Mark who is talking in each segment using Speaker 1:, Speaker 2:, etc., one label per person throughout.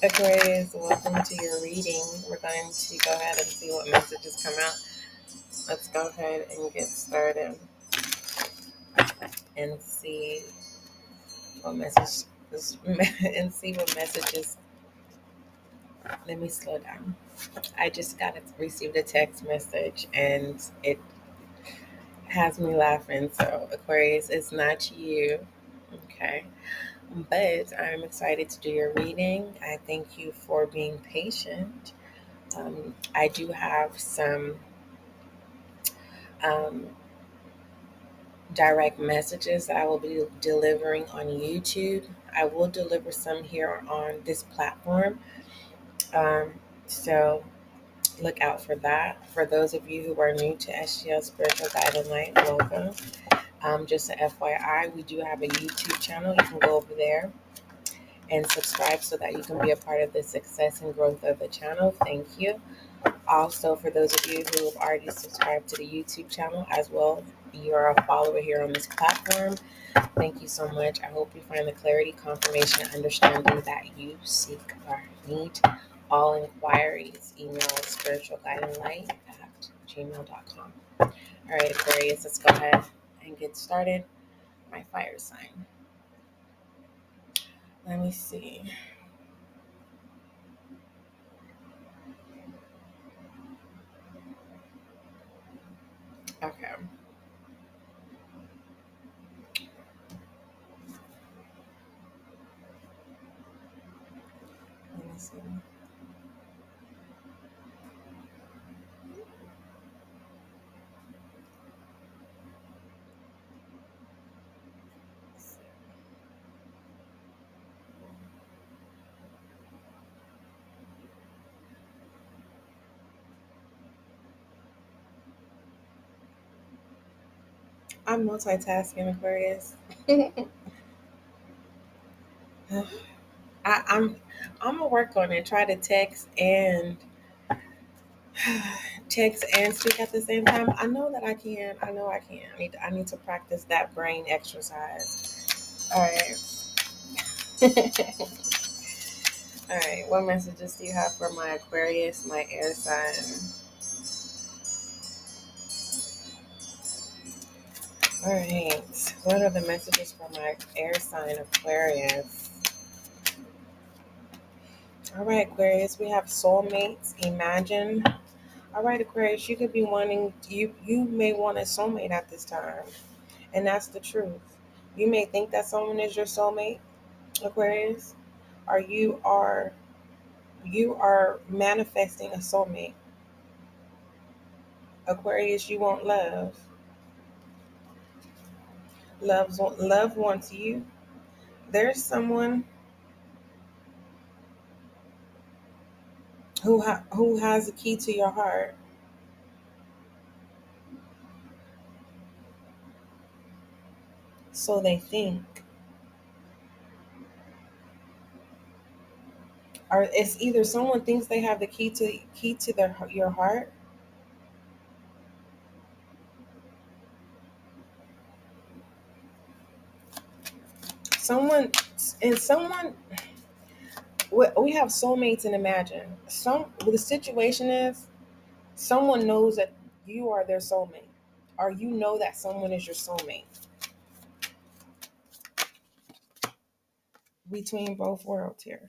Speaker 1: Aquarius, welcome to your reading. We're going to go ahead and see what messages come out. Let's go ahead and get started and see what message and see what messages. Let me slow down. I just received a text message and it has me laughing. So Aquarius, it's not you. Okay. But I'm excited to do your reading. I thank you for being patient. I do have some um, direct messages that I will be delivering on YouTube. I will deliver some here on this platform. Um, so look out for that. For those of you who are new to SGL Spiritual Guide and Light, welcome. Just an FYI, we do have a YouTube channel. You can go over there and subscribe so that you can be a part of the success and growth of the channel. Thank you. Also, for those of you who have already subscribed to the YouTube channel as well, you are a follower here on this platform. Thank you so much. I hope you find the clarity, confirmation, and understanding that you seek or need. All inquiries, email spiritualguidinglight@gmail.com. All right, Aquarius, let's go ahead and get started. My fire sign. Let me see. Okay. Let me see. I'm multitasking, Aquarius. I'm gonna work on it. Try to text and speak at the same time. I know that I can. I know I can. I need to practice that brain exercise. All right. All right. What messages do you have for my Aquarius, my air sign? All right. What are the messages for my air sign, Aquarius? All right, Aquarius. We have soulmates. Imagine. All right, Aquarius. You could be wanting you. You may want a soulmate at this time. And that's the truth. You may think that someone is your soulmate, Aquarius, or you are manifesting a soulmate. Aquarius, you want love. Love wants you. There's someone who has a key to your heart. So they think. Or it's either someone thinks they have the key to their your heart. Someone and someone we have soulmates and imagine. The situation is someone knows that you are their soulmate, or you know that someone is your soulmate between both worlds here.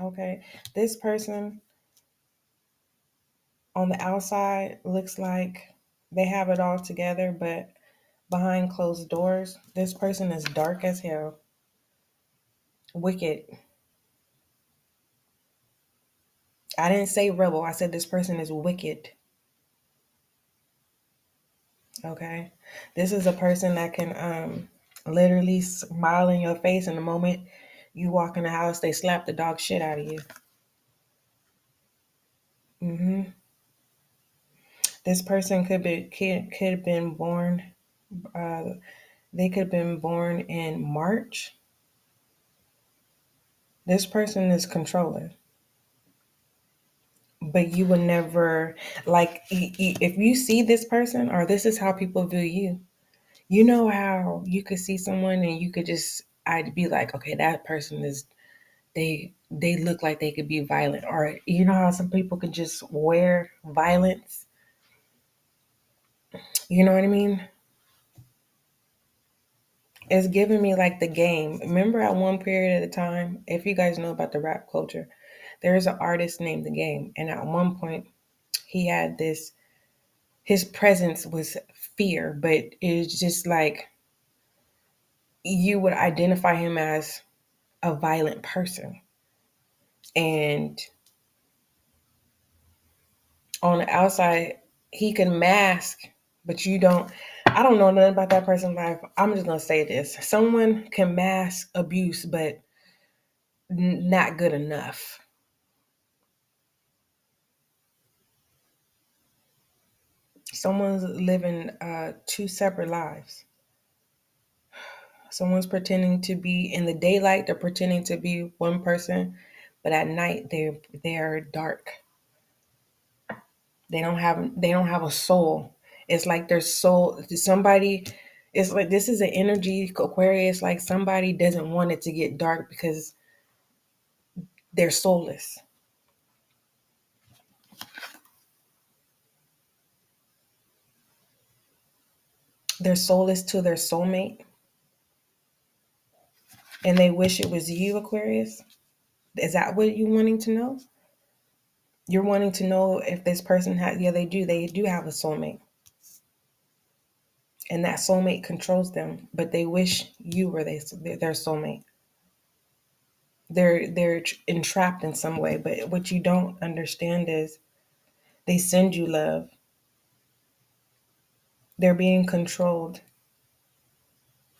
Speaker 1: Okay. This person on the outside looks like they have it all together, but behind closed doors, this person is dark as hell, wicked. I didn't say rebel, I said this person is wicked. Okay. This is a person that can literally smile in your face, and the moment you walk in the house, they slap the dog shit out of you. This person could have been born. Uh, they could have been born in March. This person is controlling, but you would never like if you see this person, or this is how people view you. You know how you could see someone and you could just I'd be like, okay, that person is they look like they could be violent, or you know how some people can just wear violence. You know what I mean? It's giving me like the game. Remember at one period of time, if you guys know about the rap culture, there's an artist named The Game, and at one point he had this. His presence was fear, but it's just like you would identify him as a violent person. And on the outside, he can mask, but you don't. I don't know nothing about that person's life. I'm just gonna say this: someone can mask abuse, but not good enough. Someone's living two separate lives. Someone's pretending to be in the daylight. They're pretending to be one person, but at night they're dark. They don't have a soul. It's like their soul. Somebody. It's like this is an energy Aquarius. Like somebody doesn't want it to get dark because they're soulless. They're soulless to their soulmate, and they wish it was you, Aquarius. Is that what you're wanting to know? You're wanting to know if this person has. Yeah, they do. They do have a soulmate, and that soulmate controls them. But they wish you were their soulmate. They're entrapped in some way. But what you don't understand is they send you love. They're being controlled,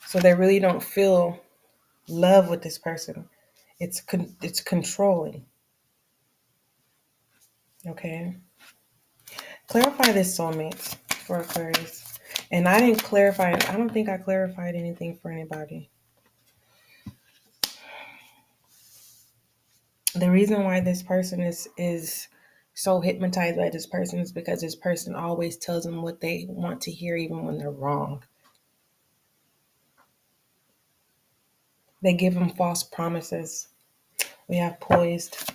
Speaker 1: so they really don't feel love with this person. It's controlling. Okay. Clarify this soulmates for Aquarius. And I didn't clarify, I don't think I clarified anything for anybody. The reason why this person is so hypnotized by this person is because this person always tells them what they want to hear even when they're wrong. They give them false promises. We have poised.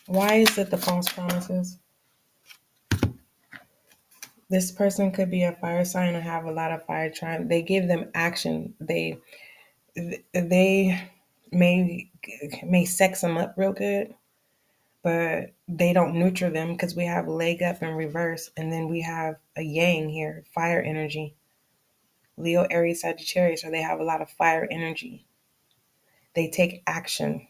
Speaker 1: Why is it the false promises? This person could be a fire sign or have a lot of fire trying. They give them action. They may may sex them up real good, but they don't nurture them because we have leg up in reverse, and then we have a yang here, fire energy. Leo, Aries, Sagittarius, so they have a lot of fire energy. They take action.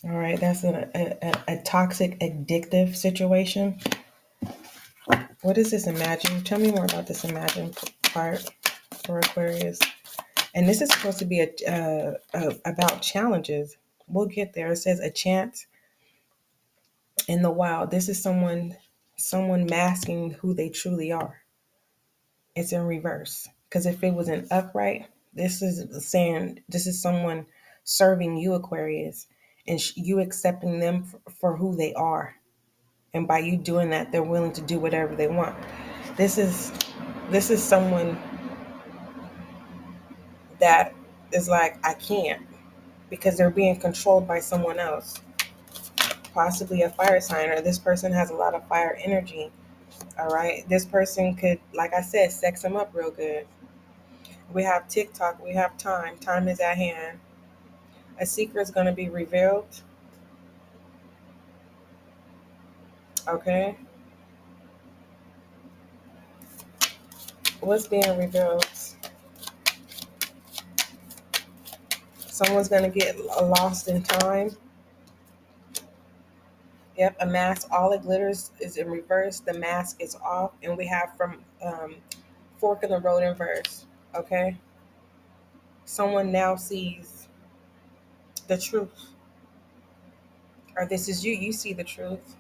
Speaker 1: All right, that's a toxic, addictive situation. What is this imagine? Tell me more about this imagine part for Aquarius. And this is supposed to be about challenges. We'll get there. It says a chance in the wild. This is someone masking who they truly are. It's in reverse. Because if it was an upright, this is saying this is someone serving you, Aquarius, and you accepting them for who they are. And by you doing that, they're willing to do whatever they want. This is this is someone that is like, I can't, because they're being controlled by someone else, possibly a fire sign, or this person has a lot of fire energy. All right, this person could, like I said, sex them up real good. We have TikTok, we have time. Time is at hand. A secret is going to be revealed. Okay, what's being revealed? Someone's going to get lost in time. Yep, a mask. All it glitters is in reverse. The mask is off, and we have from fork in the road in verse. Okay, someone now sees the truth, or this is you. You see the truth.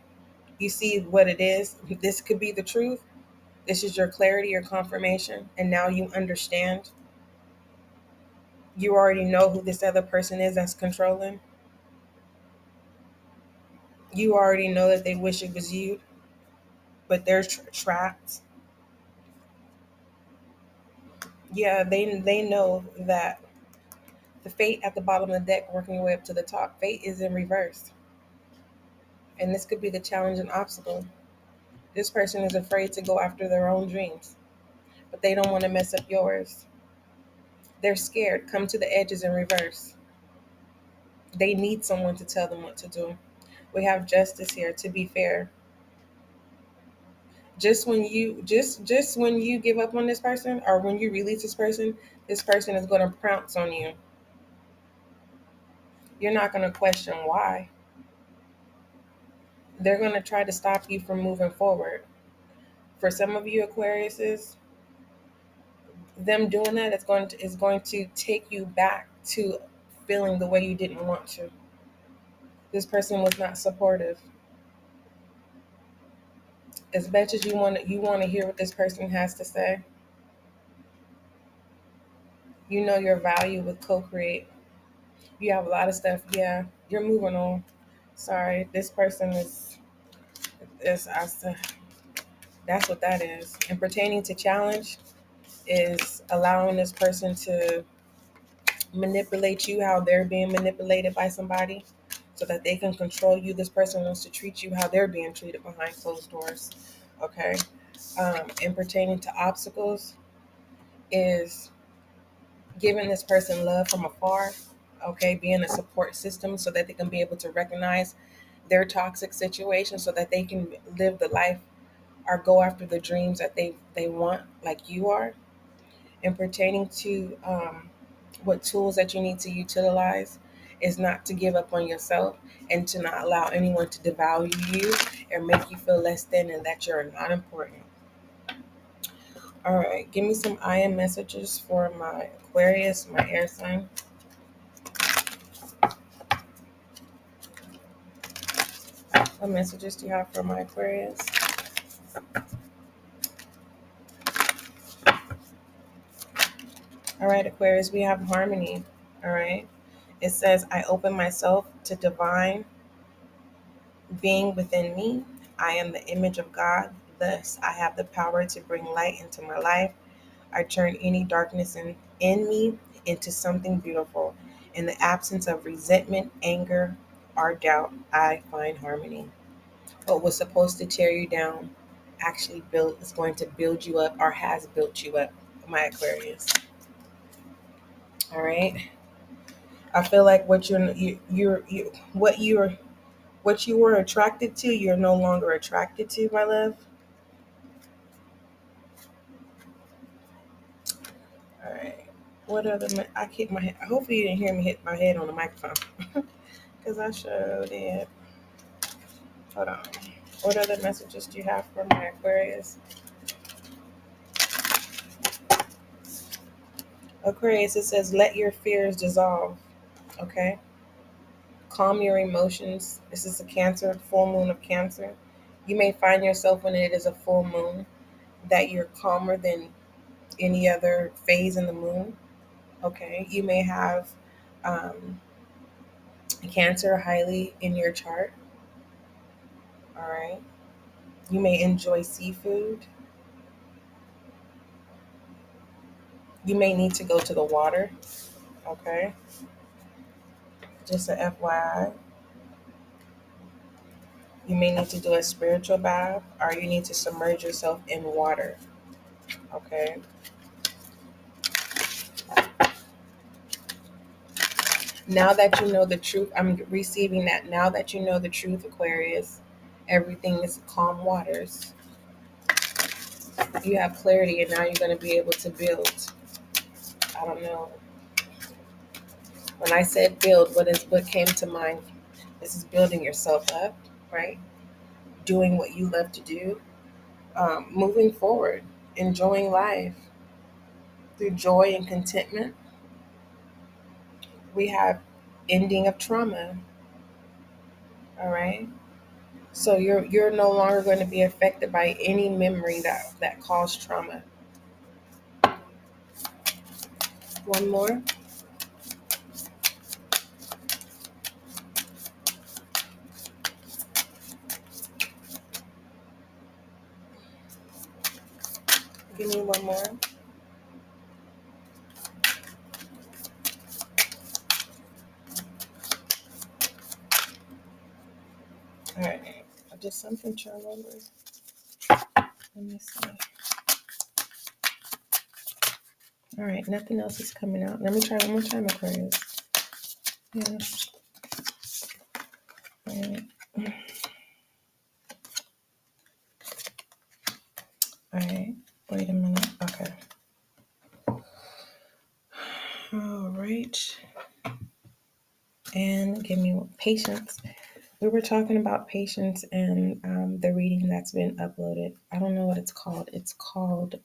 Speaker 1: You see what it is. This could be the truth. This is your clarity or confirmation, and now you understand. You already know who this other person is that's controlling. You already know that they wish it was you, but they're trapped. Yeah, they know that the fate at the bottom of the deck, working your way up to the top, fate is in reverse. And this could be the challenge and obstacle. This person is afraid to go after their own dreams, but they don't want to mess up yours. They're scared. Come to the edges in reverse. They need someone to tell them what to do. We have justice here, to be fair. Just when you give up on this person, or when you release this person is going to pounce on you. You're not going to question why. They're going to try to stop you from moving forward. For some of you Aquariuses, them doing that is going to take you back to feeling the way you didn't want to. This person was not supportive. As much as you want to hear what this person has to say, you know your value with co-create. You have a lot of stuff. Yeah, you're moving on. Sorry, this person is that's what that is. And pertaining to challenge is allowing this person to manipulate you how they're being manipulated by somebody, so that they can control you. This person wants to treat you how they're being treated behind closed doors. Okay. And pertaining to obstacles is giving this person love from afar. Okay, being a support system so that they can be able to recognize their toxic situation, so that they can live the life or go after the dreams that they want, like you are. And pertaining to what tools that you need to utilize is not to give up on yourself, and to not allow anyone to devalue you or make you feel less than and that you're not important. All right, give me some I am messages for my Aquarius, my air sign. What messages do you have for my Aquarius? All right, Aquarius, we have harmony. All right. It says, I open myself to divine being within me. I am the image of God. Thus, I have the power to bring light into my life. I turn any darkness in me into something beautiful. In the absence of resentment, anger, or doubt, I find harmony. What was supposed to tear you down actually build is going to build you up, or has built you up, my Aquarius. All right. I feel like what you were attracted to, you're no longer attracted to, my love. All right. What other? I keep my head. Hopefully, you didn't hear me hit my head on the microphone, because I sure did. Hold on. What other messages do you have for my Aquarius? Aquarius, it says, let your fears dissolve. Okay. Calm your emotions. This is a Cancer, full moon of Cancer. You may find yourself, when it is a full moon, that you're calmer than any other phase in the moon. Okay. You may have um, Cancer highly in your chart. All right. You may enjoy seafood. You may need to go to the water. Okay. Just a FYI. You may need to do a spiritual bath, or you need to submerge yourself in water. Okay. Now that you know the truth, I'm receiving that. Now that you know the truth, Aquarius, everything is calm waters. You have clarity, and now you're going to be able to build. I don't know. When I said build, what came to mind? This is building yourself up, right? Doing what you love to do, moving forward, enjoying life through joy and contentment. We have ending of trauma. All right. So you're no longer going to be affected by any memory that caused trauma. One more. Give me one more. Did something turn over? Let me see. All right, nothing else is coming out. Let me try one more time, Aquarius. Yeah. All right. All right. Wait a minute. Okay. All right. And give me patience. We were talking about patience and the reading that's been uploaded. I don't know what it's called. It's called,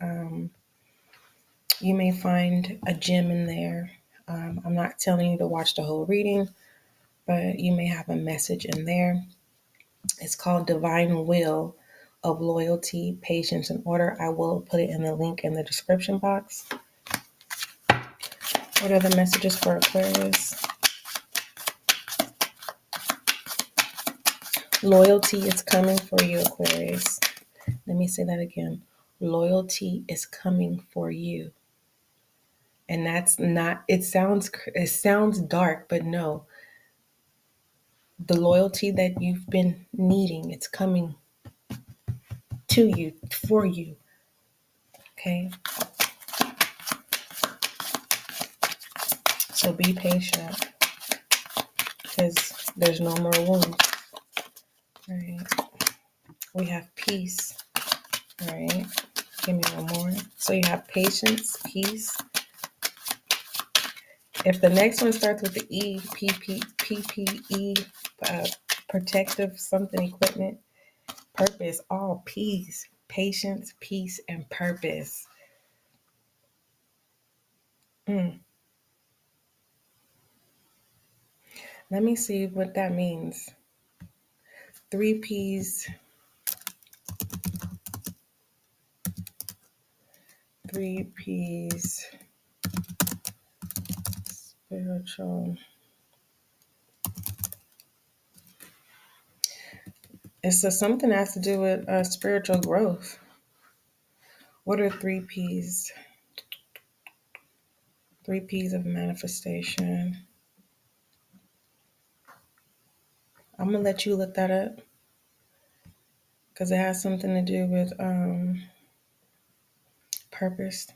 Speaker 1: you may find a gem in there. I'm not telling you to watch the whole reading, but you may have a message in there. It's called Divine Will of Loyalty, Patience, and Order. I will put it in the link in the description box. What are the messages for Aquarius? Loyalty is coming for you, Aquarius. Let me say that again. Loyalty is coming for you. And that's not, it sounds dark, but no. The loyalty that you've been needing, it's coming to you, for you. Okay? So be patient, because there's no more wounds. All right. We have peace. All right. Give me one more. So you have patience, peace. If the next one starts with the E, PPE, protective something equipment, purpose, all peace, patience, peace, and purpose. Let me see what that means. 3 P's. 3 P's. Spiritual. It's something that has to do with spiritual growth. What are 3 P's? 3 P's of manifestation. I'm going to let you look that up because it has something to do with purpose.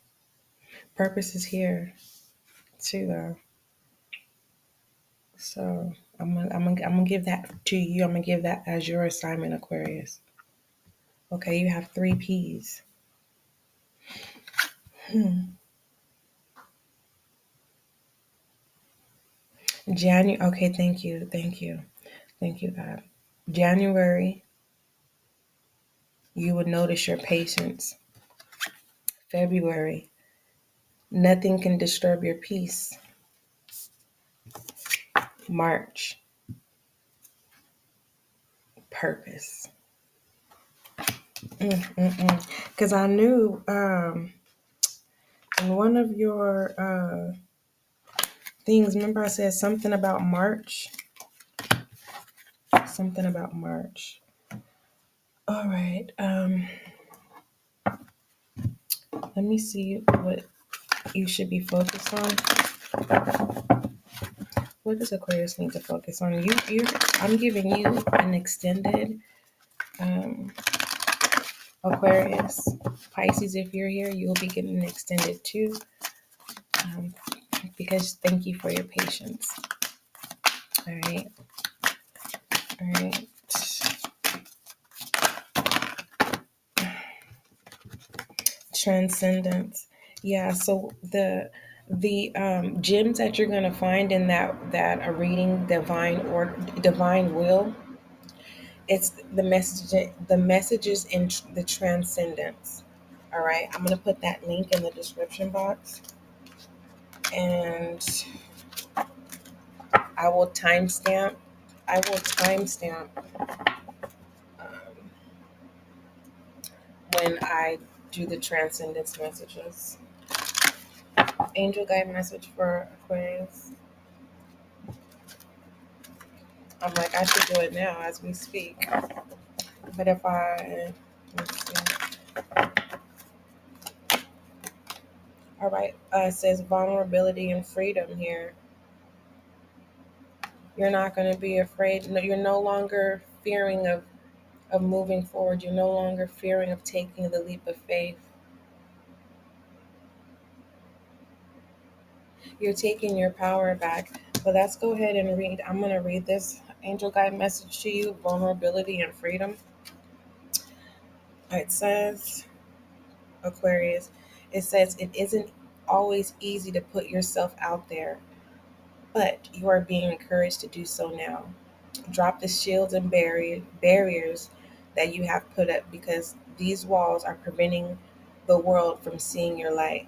Speaker 1: Purpose is here too, though. So I'm gonna give that to you. I'm gonna give that as your assignment, Aquarius. Okay, you have 3 P's. Okay, thank you, God. January, you would notice your patience. February, nothing can disturb your peace. March, purpose. Because I knew in one of your things, remember I said something about March? Something about March. All right. Let me see what you should be focused on. What does Aquarius need to focus on? I'm giving you an extended Aquarius. Pisces, if you're here, you'll be getting an extended too. Because thank you for your patience. All right. All right. Transcendence. Yeah, so the gems that you're going to find in that reading, divine will, it's the messages in the transcendence. All right, I'm going to put that link in the description box, and I will timestamp when I do the transcendence messages. Angel guide message for Aquarius. I'm like, I should do it now as we speak. But if let's see. All right, it says vulnerability and freedom here. You're not going to be afraid. No, you're no longer fearing of of moving forward. You're no longer fearing of taking the leap of faith. You're taking your power back. But let's go ahead and read. I'm going to read this angel guide message to you, vulnerability and freedom. It says, Aquarius, it says, it isn't always easy to put yourself out there, but you are being encouraged to do so now. Drop the shields and barriers that you have put up, because these walls are preventing the world from seeing your light.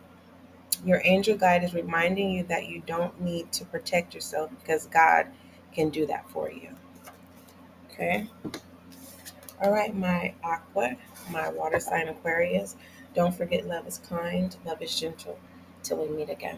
Speaker 1: Your angel guide is reminding you that you don't need to protect yourself, because God can do that for you. Okay? All right, my aqua, my water sign Aquarius. Don't forget, love is kind, love is gentle. Till we meet again.